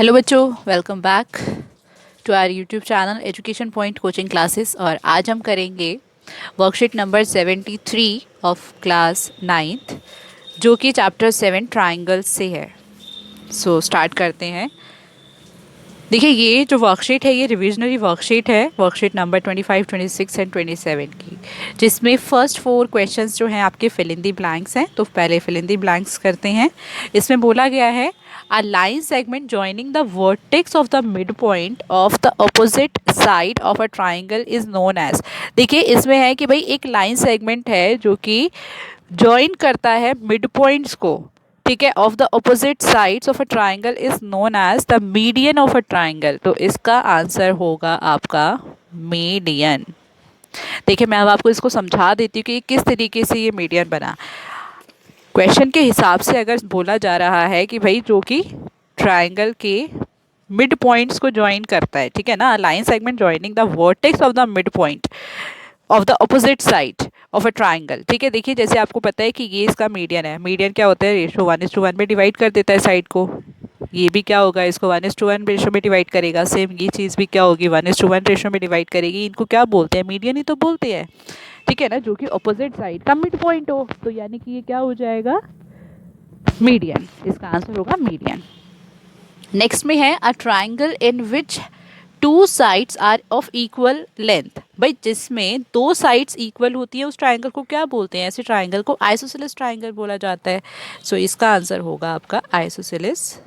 Hello बच्चों, welcome back to our YouTube channel education point coaching classes. और आज हम करेंगे worksheet number 73 of class 9th, जो कि चैप्टर 7 ट्राइंगल्स से है। सो स्टार्ट करते हैं। देखिए, ये जो वर्कशीट है ये रिविजनरी वर्कशीट है, वर्कशीट नंबर 25, 26 एंड 27 की, जिसमें फर्स्ट 4 क्वेश्चंस जो हैं आपके फिल इन दी ब्लैंक्स हैं। तो पहले फिल इन दी ब्लैंक्स करते हैं। इसमें बोला गया है a line segment joining the vertex of the midpoint of the opposite side of a triangle is known as। देखिए, इसमें है कि भाई एक लाइन सेगमेंट है जो कि ज्वाइन करता है मिड पॉइंट्स को, ठीक है, of the opposite sides of a triangle is known as the median of a triangle. तो इसका आंसर होगा आपका मीडियन। देखिए, मैं अब आपको इसको समझा देती हूँ कि किस तरीके से ये मीडियन बना। क्वेश्चन के हिसाब से अगर बोला जा रहा है कि भाई जो कि ट्राइंगल के मिड पॉइंट्स को ज्वाइन करता है, ठीक है ना, line segment joining the vertex of the mid point of the opposite side of a triangle, ठीक है। देखिए, जैसे आपको पता है कि ये इसका मीडियन है। मीडियन क्या होता है? रेशो 1:1 में डिवाइड कर देता है साइड को। ये भी क्या होगा? इसको 1:1 रेशो में डिवाइड करेगा। सेम ये चीज़ भी क्या होगी? 1:1 रेशो में डिवाइड करेगी। इनको क्या बोलते हैं? मीडियन ही तो बोलते हैं, ठीक है ना, जो कि अपोजिट साइड का मिड पॉइंट हो। तो यानी कि ये क्या हो जाएगा? मीडियन। इसका आंसर होगा मीडियन। नेक्स्ट में है a triangle in which 2 sides are of equal length. भाई जिसमें 2 साइड्स इक्वल होती है उस ट्राइंगल को क्या बोलते हैं? ऐसे ट्राइंगल को आइसोसेलेस ट्राइंगल बोला जाता है। सो इसका आंसर होगा आपका आइसोसेलेस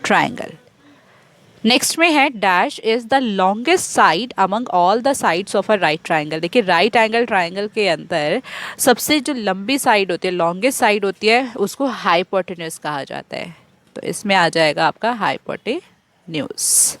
ट्राइंगल। नेक्स्ट में है dash is the longest side among all the sides of a right triangle. देखिए, राइट एंगल ट्राइंगल के अंदर सबसे जो लंबी साइड होती है, लॉन्गेस्ट साइड होती है, उसको हाइपोटेन्यूज कहा जाता है। तो इसमें आ जाएगा आपका hypotenuse.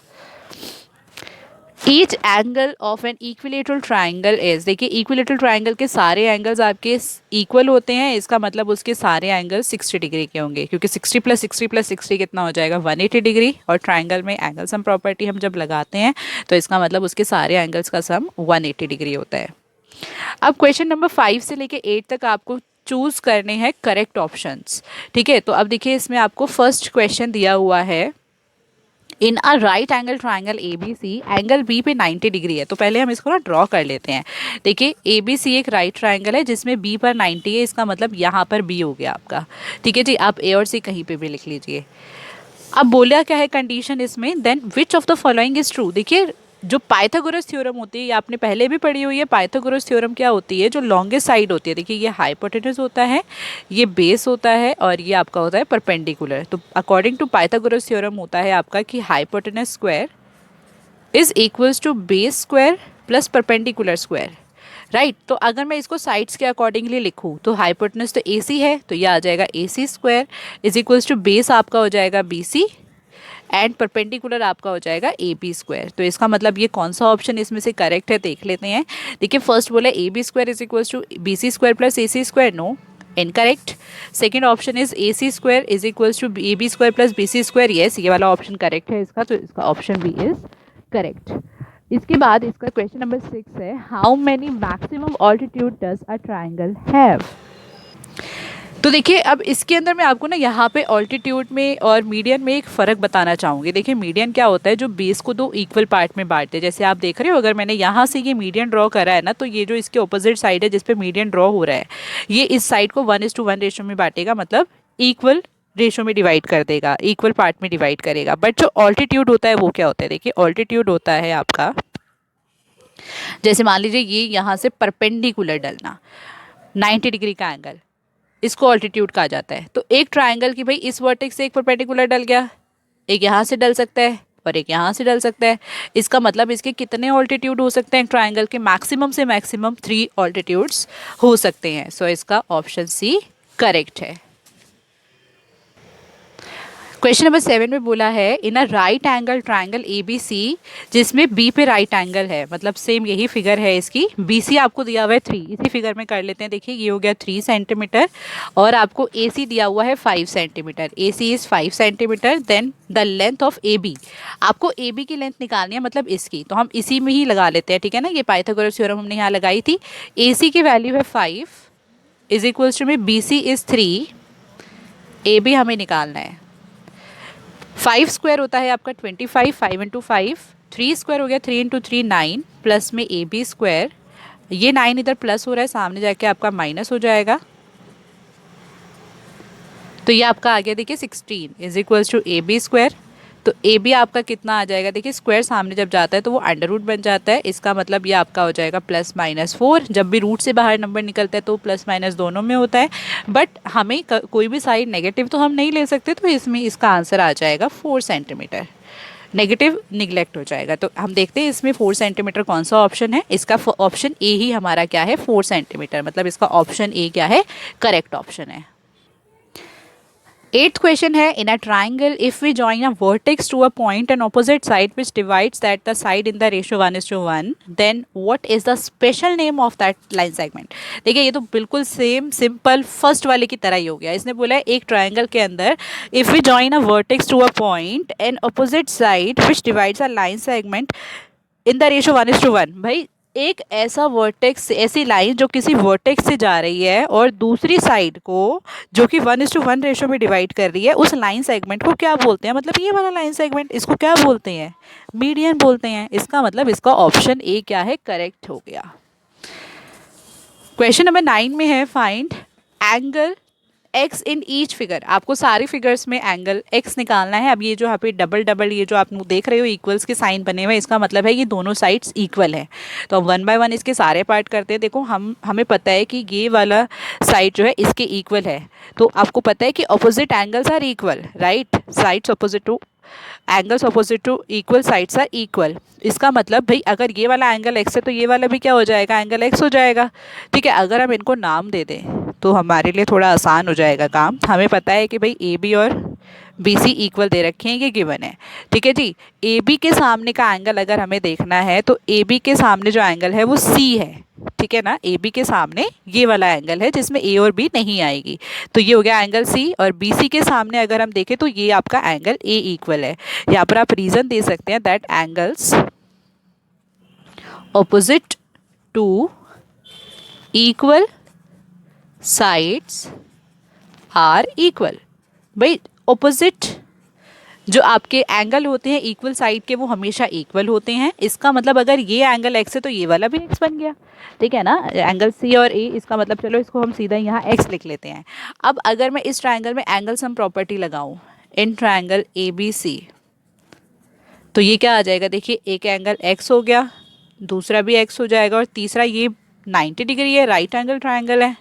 Each angle of an equilateral triangle is. देखिए, इक्विलेटरल ट्राइंगल के सारे एंगल्स आपके इक्वल होते हैं। इसका मतलब उसके सारे एंगल 60 डिग्री के होंगे, क्योंकि 60 + 60 + 60 कितना हो जाएगा? 180 डिग्री। और ट्राइंगल में एंगल सम प्रॉपर्टी हम जब लगाते हैं तो इसका मतलब उसके सारे एंगल्स का सम 180 डिग्री होता है। अब क्वेश्चन नंबर 5 से लेके 8 तक आपको चूज करने हैं करेक्ट ऑप्शंस, ठीक है। तो अब देखिए, इसमें आपको फर्स्ट क्वेश्चन दिया हुआ है in a right angle triangle A B C, angle B पे 90 डिग्री है। तो पहले हम इसको ना ड्रॉ कर लेते हैं। देखिए, ए बी सी एक राइट ट्राइंगल है जिसमें बी पर 90 है। इसका मतलब यहाँ पर बी हो गया आपका, ठीक है जी। आप ए और सी कहीं पे भी लिख लीजिए। अब बोला क्या है कंडीशन इसमें? Then which of the following is true. देखिए, जो पाइथागोरस थ्योरम होती है, ये आपने पहले भी पढ़ी हुई है। पाइथागोरस थ्योरम क्या होती है? जो लॉन्गेस्ट साइड होती है, देखिए ये हाइपोटेन्यूज होता है, ये बेस होता है, और ये आपका होता है परपेंडिकुलर। तो अकॉर्डिंग टू पाइथागोरस थ्योरम होता है आपका कि hypotenuse square is equals to base square plus perpendicular square, right. तो अगर मैं इसको साइड्स के अकॉर्डिंगली लिखूँ तो हाइपोटेन्यूज तो ए सी है, तो ये आ जाएगा A C square is equals to base आपका हो जाएगा बी सी एंड परपेंडिकुलर आपका हो जाएगा ए बी स्क्वायर। तो इसका मतलब ये कौन सा ऑप्शन इसमें से करेक्ट है देख लेते हैं। देखिए, फर्स्ट बोला A B square is equals to B C square plus A C square, no, incorrect. Second option is A C square is equals to A B square plus B C square, yes, ये वाला option correct है इसका। तो इसका option B is correct. इसके बाद इसका question number 6 है how many maximum altitude does a triangle have. तो देखिए, अब इसके अंदर मैं आपको ना यहाँ पे ऑल्टीट्यूड में और मीडियन में एक फ़र्क बताना चाहूँगी। देखिए, मीडियन क्या होता है? जो बेस को 2 इक्वल पार्ट में बांटते हैं। जैसे आप देख रहे हो, अगर मैंने यहाँ से ये मीडियन ड्रॉ करा है ना, तो ये जो इसके ऑपोजिट साइड है जिस पे मीडियन ड्रॉ हो रहा है, ये इस साइड को 1:1 रेशो में बांटेगा, मतलब इक्वल रेशो में डिवाइड कर देगा, इक्वल पार्ट में डिवाइड करेगा। बट जो ऑल्टीट्यूड होता है वो क्या होता है? देखिए, ऑल्टीट्यूड होता है आपका, जैसे मान लीजिए ये यहाँ से परपेंडिकुलर डलना 90 डिग्री का एंगल, इसको ऑल्टीट्यूड कहा जाता है। तो एक ट्राइंगल की भाई इस वर्टेक्स से एक परपेंडिकुलर डल गया, एक यहाँ से डल सकता है और एक यहाँ से डल सकता है। इसका मतलब इसके कितने ऑल्टीट्यूड हो सकते हैं? ट्राइंगल के मैक्सिमम से मैक्सिमम 3 ऑल्टीट्यूड्स हो सकते हैं। सो इसका ऑप्शन सी करेक्ट है। क्वेश्चन नंबर 7 में बोला है in a right angle triangle A B C, जिसमें बी पे राइट एंगल है, मतलब सेम यही फिगर है इसकी। बी सी आपको दिया हुआ है 3, इसी फिगर में कर लेते हैं। देखिए, ये हो गया 3 सेंटीमीटर और आपको ए सी दिया हुआ है 5 centimetre. A C is 5 centimetre. Then the length of A B, आपको ए बी की लेंथ निकालनी है, मतलब इसकी। तो हम इसी में ही लगा लेते हैं, ठीक है ना। ये पाइथागोरस थ्योरम हमने यहाँ लगाई थी। ए सी की वैल्यू है 5 इज इक्वल्स टू में B C is 3, A B हमें निकालना है। फाइव स्क्वायर होता है आपका 25, 5 × 5, 3 स्क्वायर हो गया 3 × 3 9, प्लस में ए बी स्क्वायर, ये 9 इधर प्लस हो रहा है, सामने जाके आपका माइनस हो जाएगा, तो ये आपका आ गया देखिए 16 is equals to A B square. तो ए बी आपका कितना आ जाएगा, देखिए स्क्वायर सामने जब जाता है तो वो अंडर रूट बन जाता है, इसका मतलब ये आपका हो जाएगा +-4। जब भी रूट से बाहर नंबर निकलता है तो प्लस माइनस दोनों में होता है, बट हमें कोई भी साइड नेगेटिव तो हम नहीं ले सकते, तो इसमें इसका आंसर आ जाएगा 4 सेंटीमीटर। नेगेटिव निगलेक्ट हो जाएगा, तो हम देखते हैं इसमें 4 सेंटीमीटर कौन सा ऑप्शन है। इसका ऑप्शन ए ही हमारा क्या है, 4 सेंटीमीटर, मतलब इसका ऑप्शन ए क्या है, करेक्ट ऑप्शन है। 8th क्वेश्चन है, in a triangle if we join a vertex to a point and opposite side which divides that the side in the ratio 1:1, then what is the special name of that line segment. देखिए ये तो बिल्कुल same simple first वाले की तरह ही हो गया। इसने बोला है एक ट्राइंगल के अंदर if we join a vertex to a point and opposite side which divides a line segment in the ratio 1:1। भाई एक ऐसा वर्टेक्स, ऐसी लाइन जो किसी वर्टेक्स से जा रही है और दूसरी साइड को जो कि 1:1 रेशो में डिवाइड कर रही है, उस लाइन सेगमेंट को क्या बोलते हैं, मतलब ये वाला लाइन सेगमेंट, इसको क्या बोलते हैं, मीडियन बोलते हैं। इसका मतलब इसका ऑप्शन ए क्या है, करेक्ट हो गया। क्वेश्चन नंबर 9 में है, find angle x in each figure. आपको सारे फिगर्स में एंगल एक्स निकालना है। अब ये जो यहाँ पे डबल डबल ये जो आप देख रहे हो इक्वल्स के साइन बने हुए हैं, इसका मतलब है ये दोनों साइड्स इक्वल है। तो अब 1 बाय 1 इसके सारे पार्ट करते हैं। देखो हमें पता है कि ये वाला साइड जो है इसके इक्वल है, तो आपको पता है कि opposite angles are equal, right, sides opposite to angles opposite to equal sides are equal. इसका मतलब भाई अगर ये वाला एंगल एक्स है तो ये वाला भी क्या हो जाएगा, एंगल एक्स हो जाएगा। ठीक है, अगर हम इनको नाम दे दें तो हमारे लिए थोड़ा आसान हो जाएगा काम। हमें पता है कि भाई ए बी और बी सी इक्वल दे रखे हैं, ये गिवन है। ठीक है जी, ए बी के सामने का एंगल अगर हमें देखना है तो ए बी के सामने जो एंगल है वो सी है। ठीक है ना, ए बी के सामने ये वाला एंगल है जिसमें ए और बी नहीं आएगी, तो ये हो गया एंगल सी। और बी सी के सामने अगर हम देखें तो ये आपका एंगल ए इक्वल है। यहाँ पर आप रीजन दे सकते हैं that angles opposite to equal sides are equal. भाई ऑपोजिट जो आपके एंगल होते हैं इक्वल साइड के वो हमेशा इक्वल होते हैं। इसका मतलब अगर ये एंगल एक्स है तो ये वाला भी एक्स बन गया। ठीक है ना, एंगल सी और ए, इसका मतलब चलो इसको हम सीधा यहाँ एक्स लिख लेते हैं। अब अगर मैं इस ट्राइंगल में एंगल सम प्रॉपर्टी लगाऊं इन ट्राइंगल ए बी सी, तो ये क्या आ जाएगा, देखिए एक एंगल एक्स हो गया, दूसरा भी एक्स हो जाएगा, और तीसरा ये 90 डिग्री है, राइट एंगल ट्राइंगल है,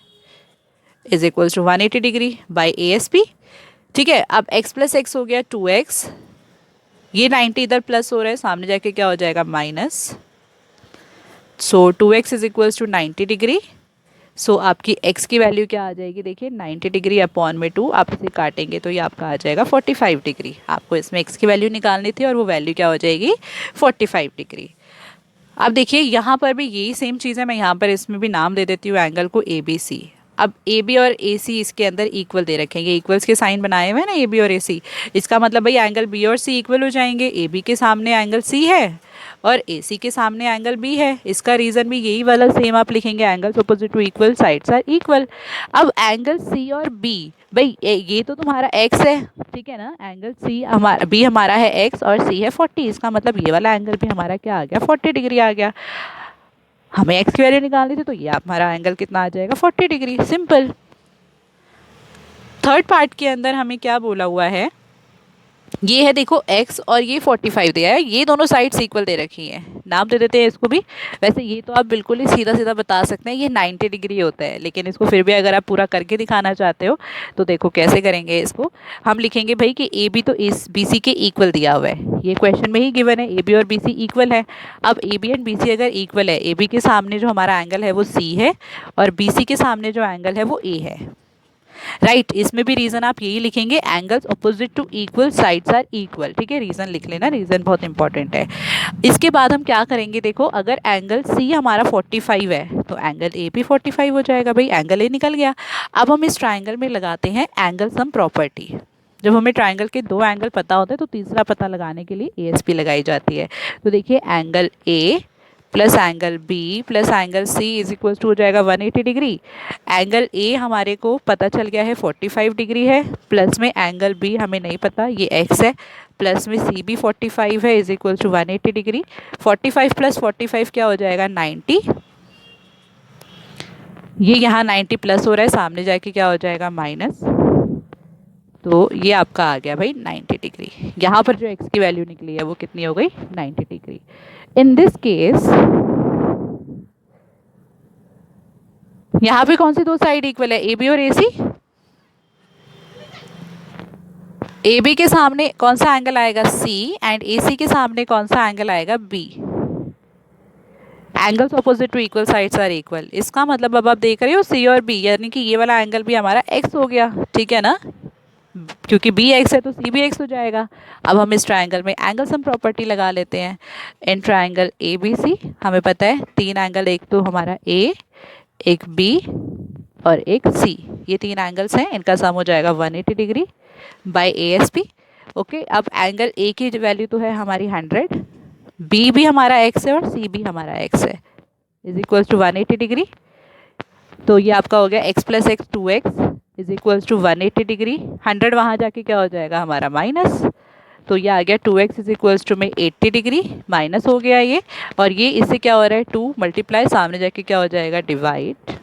is equals to 180 degree by A S P. ठीक है, अब x प्लस एक्स हो गया 2x, ये 90 इधर प्लस हो रहा है, सामने जाके क्या हो जाएगा minus, so 2x is equals to 90 degree. So आपकी x की वैल्यू क्या आ जाएगी, देखिए 90 डिग्री अपॉन में 2, आप इसे काटेंगे तो ये आपका आ जाएगा 45 डिग्री। आपको इसमें x की वैल्यू निकालनी थी और वो वैल्यू क्या हो जाएगी 45 डिग्री। अब देखिए यहाँ पर भी यही सेम चीज़ है, मैं यहाँ पर इसमें भी नाम दे देती हूँ एंगल को ए बी सी। अब ए बी और ए सी इसके अंदर इक्वल दे रखेंगे, इक्वल्स के साइन बनाए हुए हैं ना ए बी और ए सी। इसका मतलब भाई एंगल बी और सी इक्वल हो जाएंगे। ए बी के सामने एंगल सी है और ए सी के सामने एंगल बी है। इसका रीज़न भी यही वाला सेम आप लिखेंगे, angles opposite to equal sides are equal. अब एंगल सी और बी, भाई ये तो तुम्हारा एक्स है, ठीक है ना, एंगल सी हमारा बी हमारा है एक्स और सी है 40। इसका मतलब ये वाला एंगल भी हमारा क्या आ गया 40 डिग्री आ गया। हमें एक्स की वैल्यू निकालनी थी तो ये हमारा एंगल कितना आ जाएगा 40 डिग्री, सिंपल। थर्ड पार्ट के अंदर हमें क्या बोला हुआ है, ये है देखो x और ये 45 दिया है, ये दोनों साइड्स इक्वल दे रखी हैं, नाम दे देते हैं इसको भी। वैसे ये तो आप बिल्कुल ही सीधा सीधा बता सकते हैं ये 90 डिग्री होता है, लेकिन इसको फिर भी अगर आप पूरा करके दिखाना चाहते हो तो देखो कैसे करेंगे। इसको हम लिखेंगे भाई कि ए बी तो इस बी सी के इक्वल दिया हुआ है, ये क्वेश्चन में ही गिवन है ए बी और बी सी इक्वल है। अब A B and B C अगर इक्वल है, ए बी के सामने जो हमारा एंगल है वो सी है और बी सी के सामने जो एंगल है वो ए है, राइट। इसमें भी रीजन आप यही लिखेंगे, angles opposite to equal sides are equal. ठीक है, रीजन लिख लेना, रीजन बहुत इंपॉर्टेंट है। इसके बाद हम क्या करेंगे, देखो अगर एंगल सी हमारा 45 है तो एंगल ए भी 45 हो जाएगा, भाई एंगल ए निकल गया। अब हम इस ट्राइंगल में लगाते हैं एंगल सम प्रॉपर्टी। जब हमें ट्राइंगल के दो एंगल पता होते हैं तो तीसरा पता लगाने के लिए ए एस पी लगाई जाती है। तो देखिए angle A plus angle B plus angle C is equal to हो जाएगा 180 डिग्री। एंगल ए हमारे को पता चल गया है 45 डिग्री है, प्लस में एंगल बी हमें नहीं पता ये एक्स है, प्लस में सी भी 45 है is equal to 180 degree. 45 plus 45 क्या हो जाएगा 90। ये यहाँ 90 प्लस हो रहा है, सामने जाके क्या हो जाएगा माइनस। तो ये आपका आ गया भाई 90 डिग्री। यहाँ पर जो x की वैल्यू निकली है वो कितनी हो गई 90 डिग्री। इन दिस केस यहाँ पे कौन सी दो साइड इक्वल है, ए बी और ए सी। ए बी के सामने कौन सा एंगल आएगा सी एंड ए सी के सामने कौन सा एंगल आएगा B. Angles opposite to equal sides are equal. इसका मतलब अब आप देख रहे हो सी और बी, यानी कि ये वाला एंगल भी हमारा एक्स हो गया, ठीक है ना, क्योंकि बी एक्स है तो सी भी एक्स हो जाएगा। अब हम इस ट्राइंगल में एंगल सम प्रॉपर्टी लगा लेते हैं। इन ट्राइंगल ए बी सी हमें पता है तीन एंगल, एक तो हमारा ए, एक बी और एक सी, ये तीन एंगल्स हैं, इनका सम हो जाएगा 180 degree by A S P. Okay, अब एंगल ए की वैल्यू तो है हमारी 100, बी भी हमारा एक्स है और सी भी हमारा एक्स है, इज इक्वल टू 180 डिग्री। तो ये आपका हो गया x plus x 2x is equal to 180 degree. 100 वहाँ जाके क्या हो जाएगा हमारा माइनस, तो ये आ गया 2x इज इक्वल टू में 80 डिग्री, माइनस हो गया ये, और ये इससे क्या हो रहा है 2 मल्टीप्लाई, सामने जाके क्या हो जाएगा डिवाइड।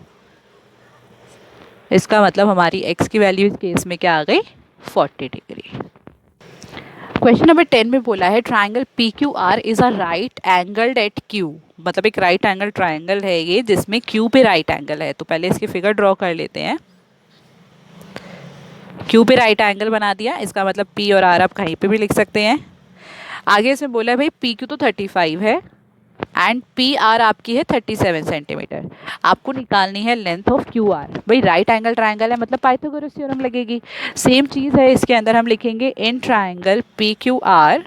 इसका मतलब हमारी x की वैल्यू इस केस में क्या आ गई 40 डिग्री। क्वेश्चन नंबर 10 में बोला है triangle P Q R is a right angled at Q, मतलब एक राइट एंगल ट्राइंगल है ये जिसमें क्यू पे राइट एंगल है। तो पहले इसकी फिगर ड्रॉ कर लेते हैं। क्यू पे राइट एंगल बना दिया, इसका मतलब पी और आर आप कहीं पे भी लिख सकते हैं। आगे इसमें बोला है भाई पी क्यू तो 35 है एंड पी आर आपकी है 37 सेंटीमीटर। आपको निकालनी है लेंथ ऑफ क्यू आर। भाई राइट एंगल ट्राइंगल है मतलब पाइथागोरस थ्योरम लगेगी। सेम चीज़ है इसके अंदर, हम लिखेंगे in triangle P Q R,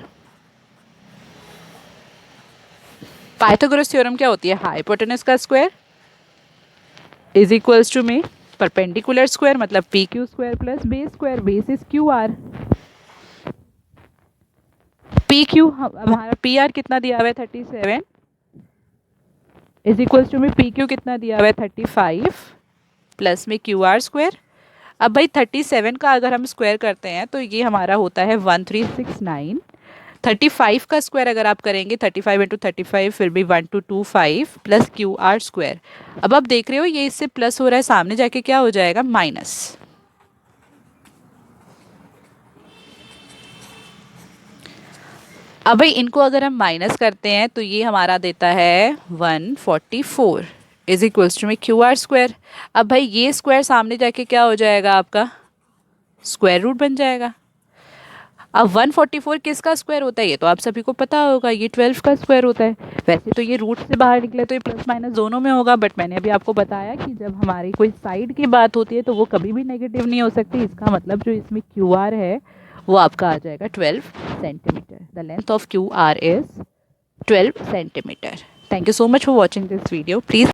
Pythagoras theorem क्या होती है, हाइपोटेनस का स्क्वायर इज इक्वल्स टू में परपेंडिकुलर स्क्वायर, मतलब P Q square plus base square, base is Q R. P Q हमारा पी आर कितना दिया हुआ है 37 इज इक्वल्स टू में पी क्यू कितना दिया हुआ है 35 प्लस में क्यू आर स्क्वायर। अब भाई 37 का अगर हम स्क्वायर करते हैं तो ये हमारा होता है 1369। 35 का स्क्वायर अगर आप करेंगे 35 इंटू 35 फिर भी 1225 प्लस क्यू आर स्क्वायर। अब आप देख रहे हो ये इससे प्लस हो रहा है, सामने जाके क्या हो जाएगा माइनस। अब भाई इनको अगर हम माइनस करते हैं तो ये हमारा देता है 144 इज इक्वल्स टू में क्यू आर स्क्वायर। अब भाई ये स्क्वायर सामने जाके क्या हो जाएगा आपका स्क्वायर रूट बन जाएगा। अब 144 किसका स्क्वायर होता है ये तो आप सभी को पता होगा, ये 12 का स्क्वायर होता है। वैसे तो ये रूट से बाहर निकले तो ये प्लस माइनस दोनों में होगा, बट मैंने अभी आपको बताया कि जब हमारी कोई साइड की बात होती है तो वो कभी भी नेगेटिव नहीं हो सकती। इसका मतलब जो इसमें क्यू आर है वो आपका आ जाएगा 12 centimetre. The length of Q R is 12 centimetre. Thank you so much for watching this video. Please